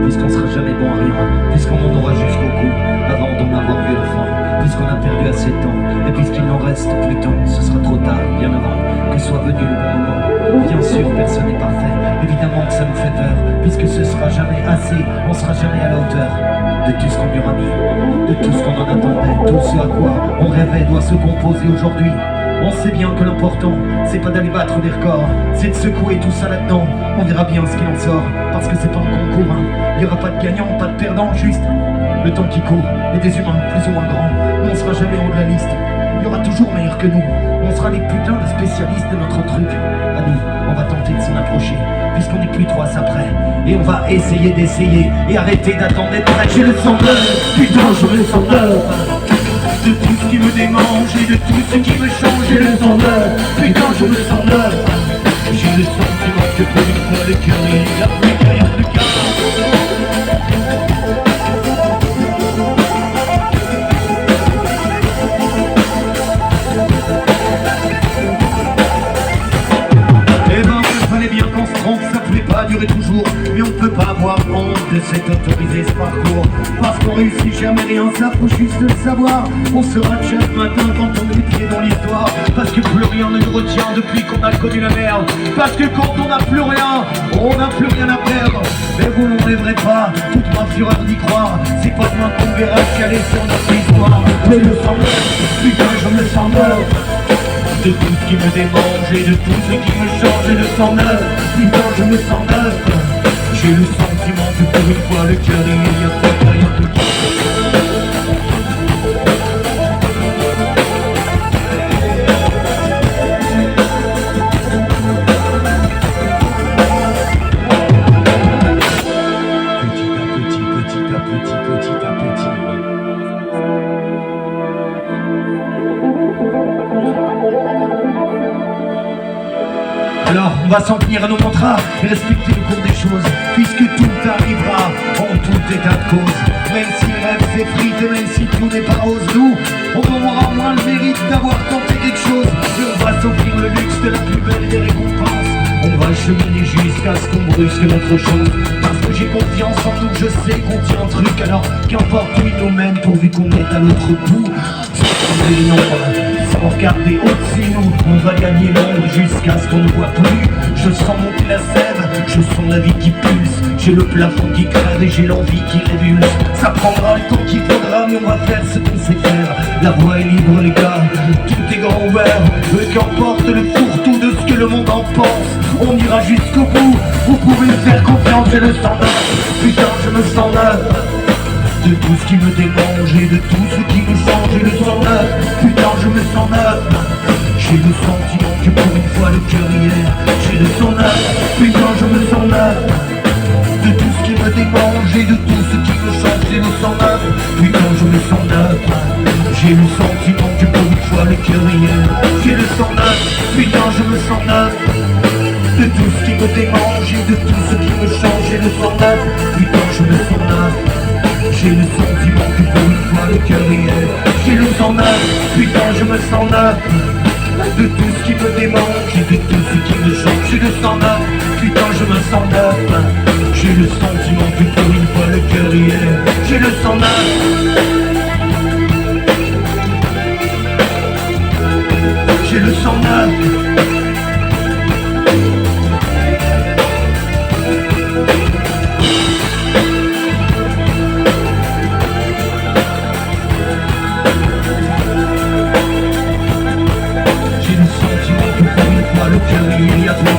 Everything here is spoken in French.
puisqu'on sera jamais bon à rien, puisqu'on en aura jusqu'au cou, avant d'en avoir vu la fin, puisqu'on a perdu assez de temps, et puisqu'il n'en reste plus tant, ce sera trop tard, bien avant que soit venu le bon moment. Bien sûr, personne n'est parfait, évidemment que ça nous fait peur, puisque ce sera jamais assez, on sera jamais à la hauteur de tout ce qu'on lui aura mis, de tout ce qu'on en attendait, tout ce à quoi on rêvait doit se composer aujourd'hui. On sait bien que l'important, c'est pas d'aller battre des records, c'est de secouer tout ça là-dedans. On verra bien ce qu'il en sort, parce que c'est pas un concours, hein. Il y aura pas de gagnant, pas de perdant, juste le temps qui court, et des humains plus ou moins grands. On sera jamais en haut de la liste, il y aura toujours meilleur que nous. On sera les putains de spécialistes de notre truc. À nous, on va tenter de s'en approcher, puisqu'on n'est plus trop à ça près. Et on va essayer d'essayer, et arrêter d'attendre d'être prêt. J'ai le sang bleu, putain je me sens bleu. De tout ce qui me démange et de tout ce qui me change, j'ai le sang neuf, putain je me sens neuf. J'ai le sentiment que pour une fois le cœur il n'y a plus rien de calme. Bien qu'on se trompe, ça pouvait pas durer toujours, mais on peut pas avoir honte de s'être autorisé ce parcours, parce qu'on réussit jamais rien, ça faut juste le savoir. On sera chaque matin quand on est pieds dans l'histoire, parce que plus rien ne nous retient depuis qu'on a connu la merde, parce que quand on n'a plus rien, on n'a plus rien à perdre. Mais vous n'en rêverez pas, toute ma fureur d'y croire, c'est pas demain qu'on verra caler sur notre histoire. Mais le sang neuf, putain je me sens neuf. De tout ce qui me démange et de tout ce qui me change, j'ai le sang neuf, putain je me sens neuf. J'ai le sentiment que pour une fois le cœur il n'y a pas rien de tout. Petit à petit. Alors, on va s'en tenir à nos mantras et respecter le cours des choses, puisque tout arrivera en tout état de cause. Même si le rêve s'effrite et même si tout n'est pas rose, nous, on aura moins le mérite d'avoir tenté quelque chose. Et on va s'offrir le luxe de la plus belle des récompenses. On va cheminer jusqu'à ce qu'on brusque notre chose, parce que j'ai confiance en nous, je sais qu'on tient un truc. Alors qu'importe où il nous mène, pourvu qu'on est à l'autre bout, sans regarder au-dessus nous, on va gagner l'ombre jusqu'à ce qu'on ne voit plus. Je sens monter la sève, je sens la vie qui pulse, j'ai le plafond qui crève et j'ai l'envie qui révulse. Ça prendra le temps qu'il faudra, mais on va faire ce qu'on sait faire. La voie est libre les gars, tout est grand ouvert. Qu'emporte le fourre-tout de ce que le monde en pense, on ira jusqu'au bout, vous pouvez me faire confiance. J'ai le sang neuf, putain je me sens neuf. De tout ce qui me démange et de tout ce qui me change, j'ai le sang neuf, putain je me sens neuf. J'ai le sentiment que pour une fois le cœur y est. J'ai le sang neuf, putain je me sens neuf. De tout ce qui me démange et de tout ce qui me change, j'ai le sang neuf, putain je me sens neuf. J'ai le sentiment que pour une fois le cœur y est. J'ai le sang neuf, putain je me sens neuf. De tout ce qui me démange et de tout ce qui me change, j'ai le sang neuf, putain je me sens neuf. J'ai le sentiment que pour une fois le cœur y est. J'ai le sang neuf, putain je me sens neuf. De tout ce qui me démange et de tout ce qui me change, j'ai le sang neuf, putain je me sens neuf. J'ai le sentiment que pour une fois le cœur y est. J'ai le sang neuf. J'ai le sang neuf. Le cœur il y a trop